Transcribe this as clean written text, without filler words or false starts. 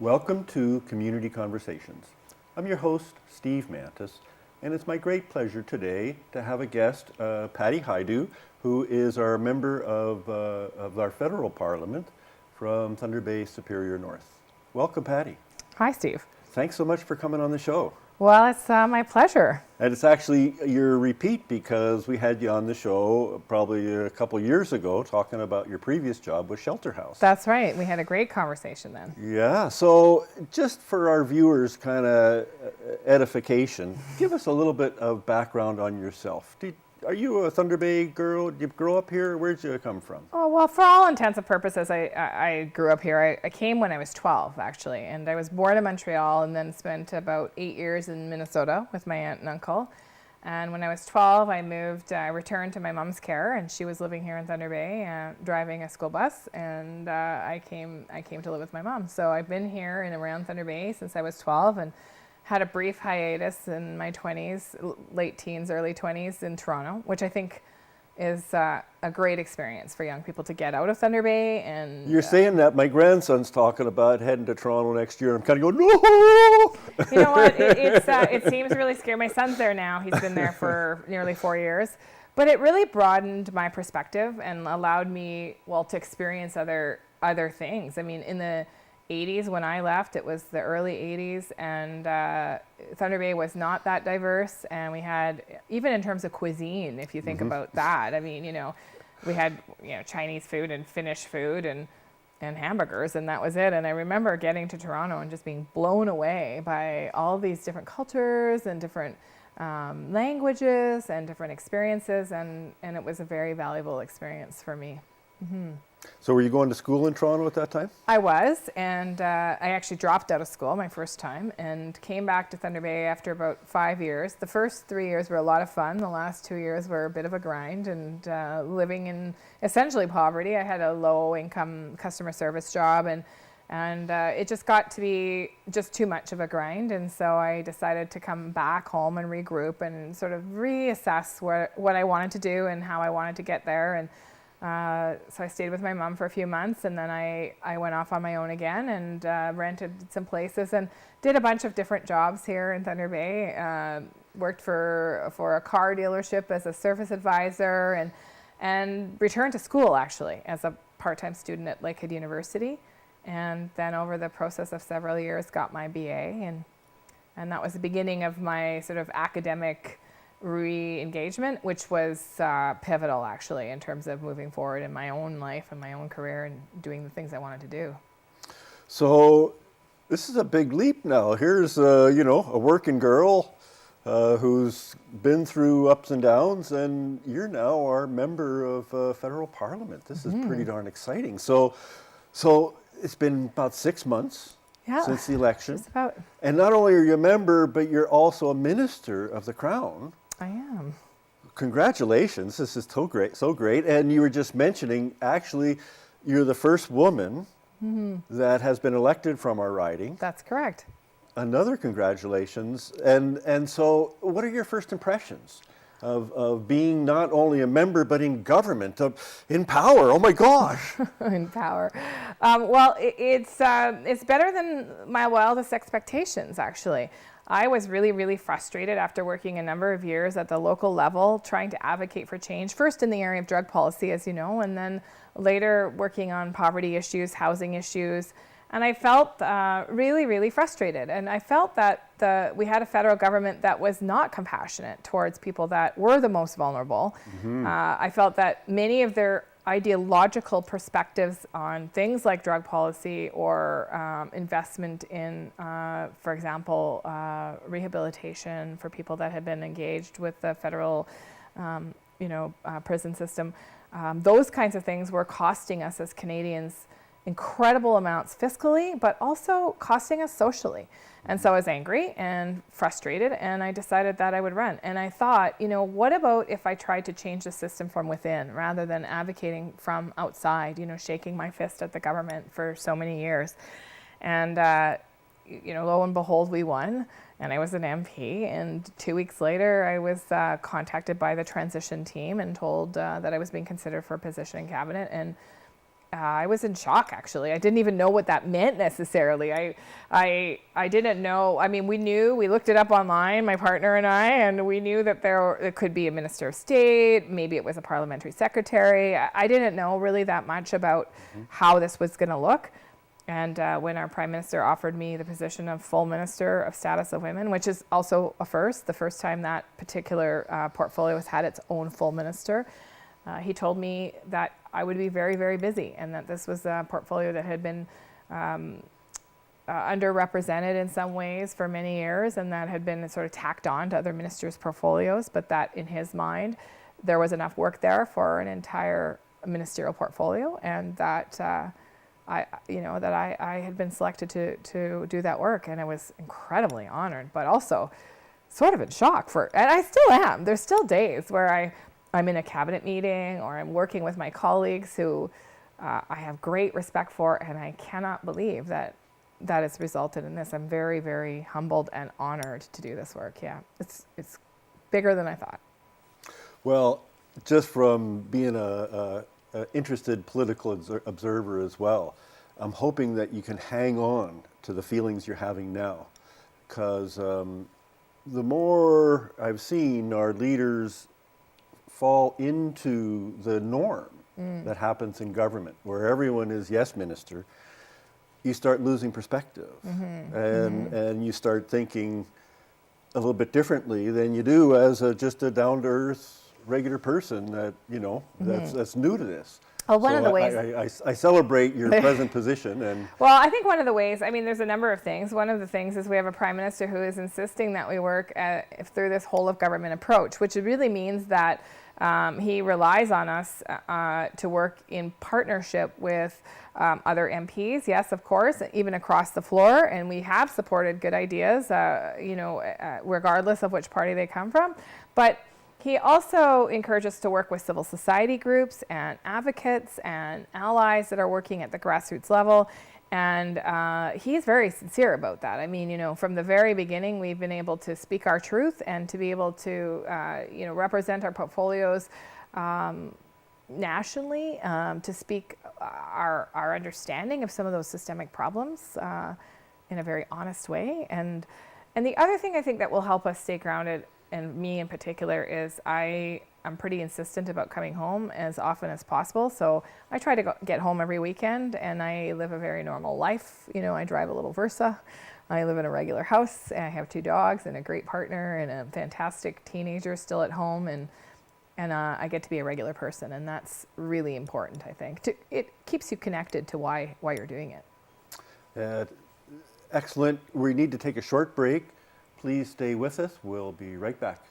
Welcome to Community Conversations. I'm your host, Steve Mantis, and it's my great pleasure today to have a guest, Patty Hajdu, who is our member of our federal parliament from Thunder Bay Superior North. Welcome, Patty. Hi, Steve. Thanks so much for coming on the show. Well, it's my pleasure. And it's actually your repeat because we had you on the show probably a couple years ago talking about your previous job with Shelter House. That's right. We had a great conversation then. Yeah, so just for our viewers' kind of edification, give us a little bit of background on yourself. Are you a Thunder Bay girl? Did you grow up here? Where'd you come from? Oh, well, for all intents and purposes, I grew up here. I came when I was 12, actually, and I was born in Montreal and then spent about 8 years in Minnesota with my aunt and uncle. And when I was 12, I returned to my mom's care, and she was living here in Thunder Bay, driving a school bus, and I came to live with my mom. So I've been here and around Thunder Bay since I was 12, and had a brief hiatus in my 20s, late teens, early 20s in Toronto, which I think is a great experience for young people to get out of Thunder Bay. And you're saying that my grandson's talking about heading to Toronto next year. I'm kind of going, no! You know what? It seems really scary. My son's there now. He's been there for nearly 4 years. But it really broadened my perspective and allowed me, to experience other things. I mean, in the 80s when I left, it was the early 80s, and Thunder Bay was not that diverse, and we had, even in terms of cuisine, if you think about that, I mean, we had Chinese food and Finnish food and hamburgers, and that was it. And I remember getting to Toronto and just being blown away by all these different cultures and different languages and different experiences, and it was a very valuable experience for me. Mm-hmm. So were you going to school in Toronto at that time? I was, and I actually dropped out of school my first time and came back to Thunder Bay after about 5 years. The first 3 years were a lot of fun. The last 2 years were a bit of a grind, and living in essentially poverty. I had a low-income customer service job, and it just got to be just too much of a grind, and so I decided to come back home and regroup and sort of reassess what I wanted to do and how I wanted to get there. And so I stayed with my mom for a few months, and then I went off on my own again and rented some places and did a bunch of different jobs here in Thunder Bay. Worked for a car dealership as a service advisor, and returned to school actually as a part-time student at Lakehead University, and then over the process of several years got my BA, and that was the beginning of my sort of academic re-engagement, which was pivotal actually in terms of moving forward in my own life and my own career and doing the things I wanted to do. So this is a big leap now. Here's a working girl who's been through ups and downs, and you're now our member of federal parliament. This is pretty darn exciting. So it's been about 6 months since the election. Just about. And not only are you a member, but you're also a minister of the Crown. I am. Congratulations. This is so great. And you were just mentioning, actually, you're the first woman that has been elected from our riding. That's correct. Another congratulations. And so what are your first impressions of being not only a member, but in government, in power? Oh my gosh. In power. Well, it's better than my wildest expectations, actually. I was really, really frustrated after working a number of years at the local level, trying to advocate for change, first in the area of drug policy, as you know, and then later working on poverty issues, housing issues. And I felt really, really frustrated. And I felt that we had a federal government that was not compassionate towards people that were the most vulnerable. I felt that many of their ideological perspectives on things like drug policy or investment in, for example, rehabilitation for people that had been engaged with the federal, prison system. Those kinds of things were costing us as Canadians incredible amounts fiscally, but also costing us socially. And so I was angry and frustrated, and I decided that I would run. And I thought, what about if I tried to change the system from within rather than advocating from outside, shaking my fist at the government for so many years. And, lo and behold, we won, and I was an MP. And 2 weeks later, I was contacted by the transition team and told that I was being considered for a position in cabinet. And I was in shock, actually. I didn't even know what that meant necessarily. I didn't know. I mean, we looked it up online, my partner and I, and we knew that it could be a minister of state, maybe it was a parliamentary secretary. I didn't know really that much about how this was going to look. And when our prime minister offered me the position of full minister of status of women, which is also a first, the first time that particular portfolio has had its own full minister, he told me that I would be very, very busy, and that this was a portfolio that had been underrepresented in some ways for many years, and that had been sort of tacked on to other ministers' portfolios, but that in his mind there was enough work there for an entire ministerial portfolio, and that I had been selected to do that work, and I was incredibly honored, but also sort of in shock and I still am. There's still days where I'm in a cabinet meeting or I'm working with my colleagues who I have great respect for, and I cannot believe that has resulted in this. I'm very, very humbled and honored to do this work. Yeah, it's bigger than I thought. Well, just from being a interested political observer as well, I'm hoping that you can hang on to the feelings you're having now, because the more I've seen our leaders fall into the norm that happens in government, where everyone is yes minister, you start losing perspective, and you start thinking a little bit differently than you do as just a down-to-earth regular person that that's new to this. Well, one of the ways I celebrate your present position, and well, I think one of the ways, I mean, there's a number of things. One of the things is we have a prime minister who is insisting that we work through this whole of government approach, which really means that he relies on us to work in partnership with other MPs, yes, of course, even across the floor, and we have supported good ideas, regardless of which party they come from. But he also encourages us to work with civil society groups and advocates and allies that are working at the grassroots level. And he's very sincere about that. I mean, from the very beginning, we've been able to speak our truth and to be able to, represent our portfolios nationally, to speak our understanding of some of those systemic problems in a very honest way. And the other thing I think that will help us stay grounded, and me in particular, is I'm pretty insistent about coming home as often as possible. So I try to get home every weekend, and I live a very normal life. I drive a little Versa. I live in a regular house, and I have 2 dogs and a great partner and a fantastic teenager still at home, and I get to be a regular person, and that's really important, I think. It keeps you connected to why you're doing it. Excellent. We need to take a short break. Please stay with us. We'll be right back.